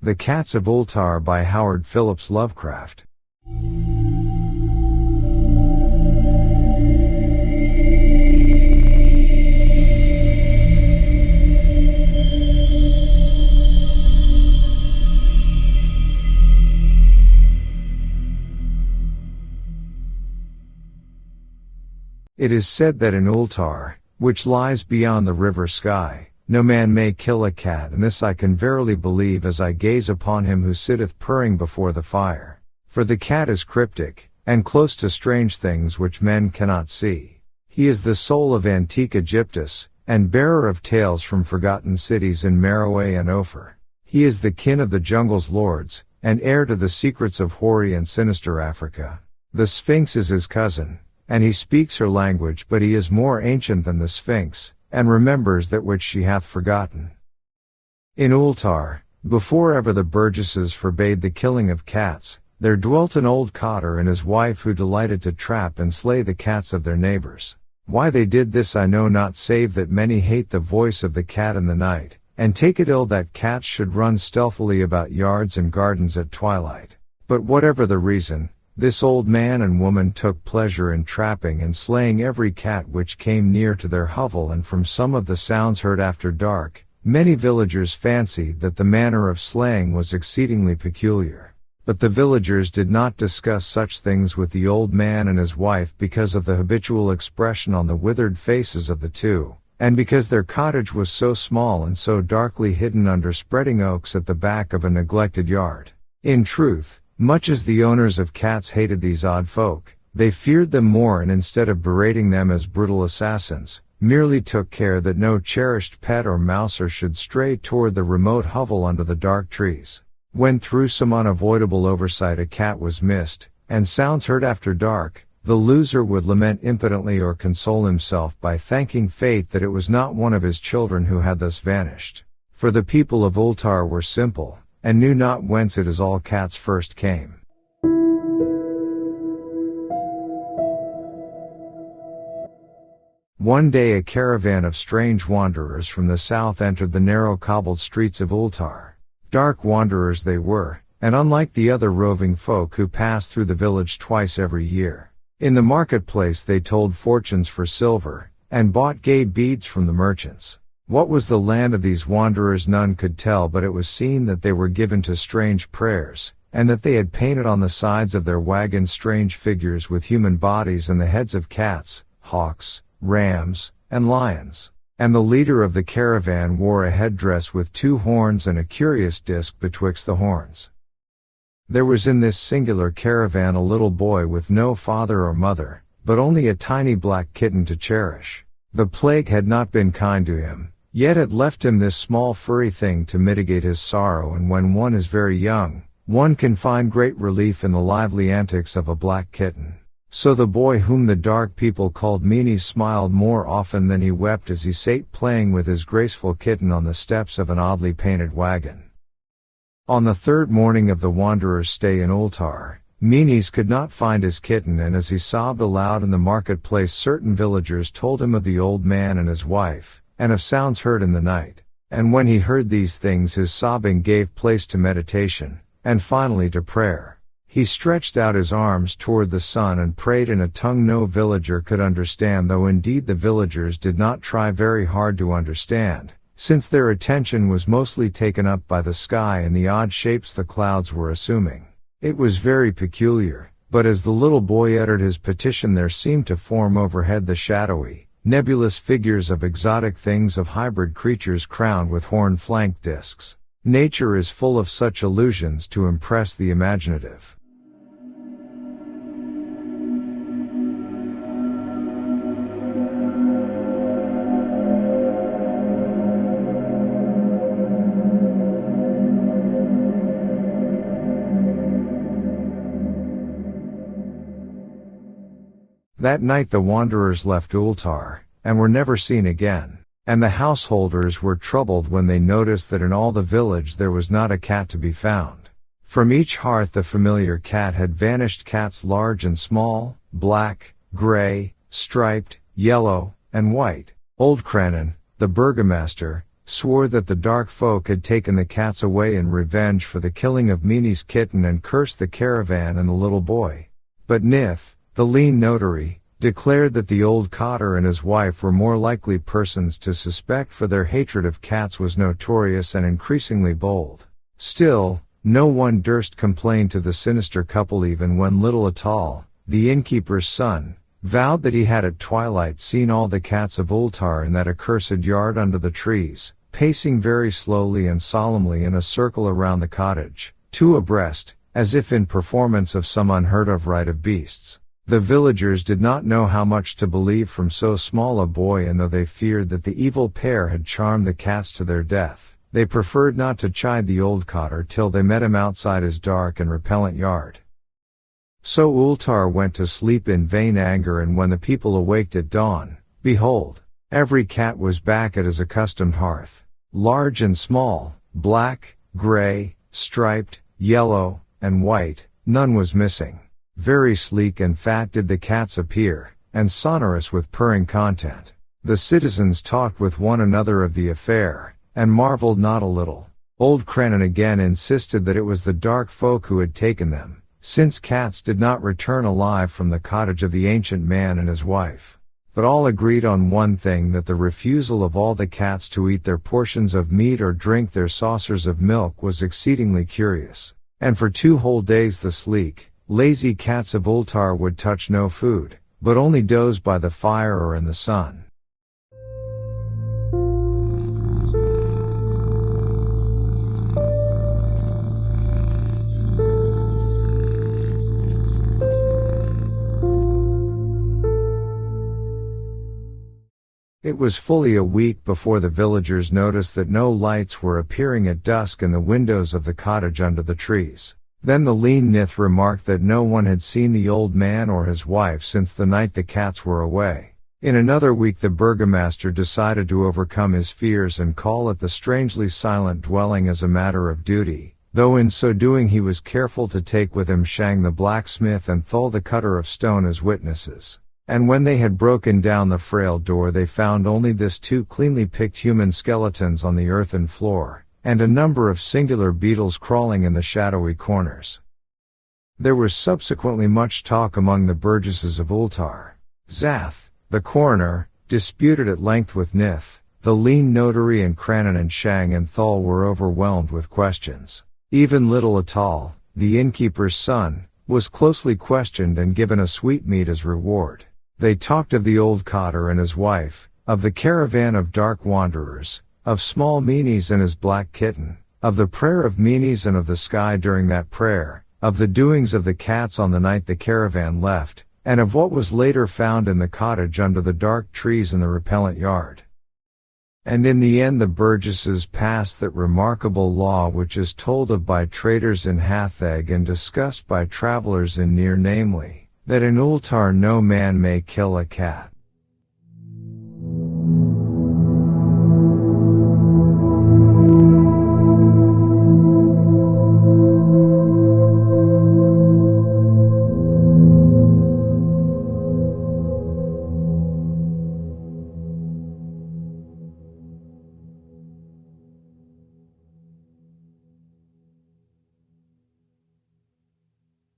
The Cats of Ulthar by Howard Phillips Lovecraft. It is said that in Ulthar, which lies beyond the river Sky, no man may kill a cat, and this I can verily believe as I gaze upon him who sitteth purring before the fire. For the cat is cryptic, and close to strange things which men cannot see. He is the soul of antique Egyptus, and bearer of tales from forgotten cities in Meroe and Ophir. He is the kin of the jungle's lords, and heir to the secrets of hoary and sinister Africa. The Sphinx is his cousin, and he speaks her language, but he is more ancient than the Sphinx, and remembers that which she hath forgotten. In Ulthar, before ever the burgesses forbade the killing of cats, there dwelt an old cotter and his wife who delighted to trap and slay the cats of their neighbors. Why they did this I know not, save that many hate the voice of the cat in the night, and take it ill that cats should run stealthily about yards and gardens at twilight. But whatever the reason, this old man and woman took pleasure in trapping and slaying every cat which came near to their hovel, and from some of the sounds heard after dark, many villagers fancied that the manner of slaying was exceedingly peculiar. But the villagers did not discuss such things with the old man and his wife because of the habitual expression on the withered faces of the two, and because their cottage was so small and so darkly hidden under spreading oaks at the back of a neglected yard. In truth, much as the owners of cats hated these odd folk, they feared them more, and instead of berating them as brutal assassins, merely took care that no cherished pet or mouser should stray toward the remote hovel under the dark trees. When through some unavoidable oversight a cat was missed, and sounds heard after dark, the loser would lament impotently or console himself by thanking fate that it was not one of his children who had thus vanished. For the people of Ulthar were simple, and knew not whence it is all cats first came. One day a caravan of strange wanderers from the south entered the narrow cobbled streets of Ulthar. Dark wanderers they were, and unlike the other roving folk who pass through the village twice every year. In the marketplace they told fortunes for silver, and bought gay beads from the merchants. What was the land of these wanderers none could tell, but it was seen that they were given to strange prayers, and that they had painted on the sides of their wagons strange figures with human bodies and the heads of cats, hawks, rams, and lions. And the leader of the caravan wore a headdress with 2 horns and a curious disc betwixt the horns. There was in this singular caravan a little boy with no father or mother, but only a tiny black kitten to cherish. The plague had not been kind to him, yet had left him this small furry thing to mitigate his sorrow, and when one is very young, one can find great relief in the lively antics of a black kitten. So the boy, whom the dark people called Meanie, smiled more often than he wept as he sate playing with his graceful kitten on the steps of an oddly painted wagon. On the 3rd morning of the wanderer's stay in Ulthar, Meanies could not find his kitten, and as he sobbed aloud in the marketplace, certain villagers told him of the old man and his wife, and of sounds heard in the night. And when he heard these things, his sobbing gave place to meditation, and finally to prayer. He stretched out his arms toward the sun and prayed in a tongue no villager could understand, though indeed the villagers did not try very hard to understand, since their attention was mostly taken up by the sky and the odd shapes the clouds were assuming. It was very peculiar, but as the little boy uttered his petition there seemed to form overhead the shadowy, nebulous figures of exotic things, of hybrid creatures crowned with horn-flanked discs. Nature is full of such illusions to impress the imaginative. That night the wanderers left Ulthar, and were never seen again, and the householders were troubled when they noticed that in all the village there was not a cat to be found. From each hearth the familiar cat had vanished, cats large and small, black, gray, striped, yellow, and white. Old Crannan, the burgomaster, swore that the dark folk had taken the cats away in revenge for the killing of Menie's kitten and cursed the caravan and the little boy. But Nith, the lean notary, declared that the old cotter and his wife were more likely persons to suspect, for their hatred of cats was notorious and increasingly bold. Still, no one durst complain to the sinister couple, even when little Atal, the innkeeper's son, vowed that he had at twilight seen all the cats of Ulthar in that accursed yard under the trees, pacing very slowly and solemnly in a circle around the cottage, two abreast, as if in performance of some unheard of rite of beasts. The villagers did not know how much to believe from so small a boy, and though they feared that the evil pair had charmed the cats to their death, they preferred not to chide the old cotter till they met him outside his dark and repellent yard. So Ulthar went to sleep in vain anger, and when the people awaked at dawn, behold, every cat was back at his accustomed hearth. Large and small, black, gray, striped, yellow, and white, none was missing. Very sleek and fat did the cats appear, and sonorous with purring content. The citizens talked with one another of the affair, and marveled not a little. Old Crannan again insisted that it was the dark folk who had taken them, since cats did not return alive from the cottage of the ancient man and his wife. But all agreed on one thing, that the refusal of all the cats to eat their portions of meat or drink their saucers of milk was exceedingly curious. And for 2 whole days the sleek, lazy cats of Ulthar would touch no food, but only doze by the fire or in the sun. It was fully a week before the villagers noticed that no lights were appearing at dusk in the windows of the cottage under the trees. Then the lean Nith remarked that no one had seen the old man or his wife since the night the cats were away. In another week the burgomaster decided to overcome his fears and call at the strangely silent dwelling as a matter of duty, though in so doing he was careful to take with him Shang the blacksmith and Thul the cutter of stone as witnesses. And when they had broken down the frail door, they found only this 2 cleanly picked human skeletons on the earthen floor, and a number of singular beetles crawling in the shadowy corners. There was subsequently much talk among the burgesses of Ulthar. Zath, the coroner, disputed at length with Nith. The lean notary and Crannan and Shang and Thul were overwhelmed with questions. Even little Atal, the innkeeper's son, was closely questioned and given a sweetmeat as reward. They talked of the old cotter and his wife, of the caravan of dark wanderers, of small Meanies and his black kitten, of the prayer of Meanies and of the sky during that prayer, of the doings of the cats on the night the caravan left, and of what was later found in the cottage under the dark trees in the repellent yard. And in the end the burgesses passed that remarkable law which is told of by traders in Hatheg and discussed by travelers in Near, namely, that in Ulthar no man may kill a cat.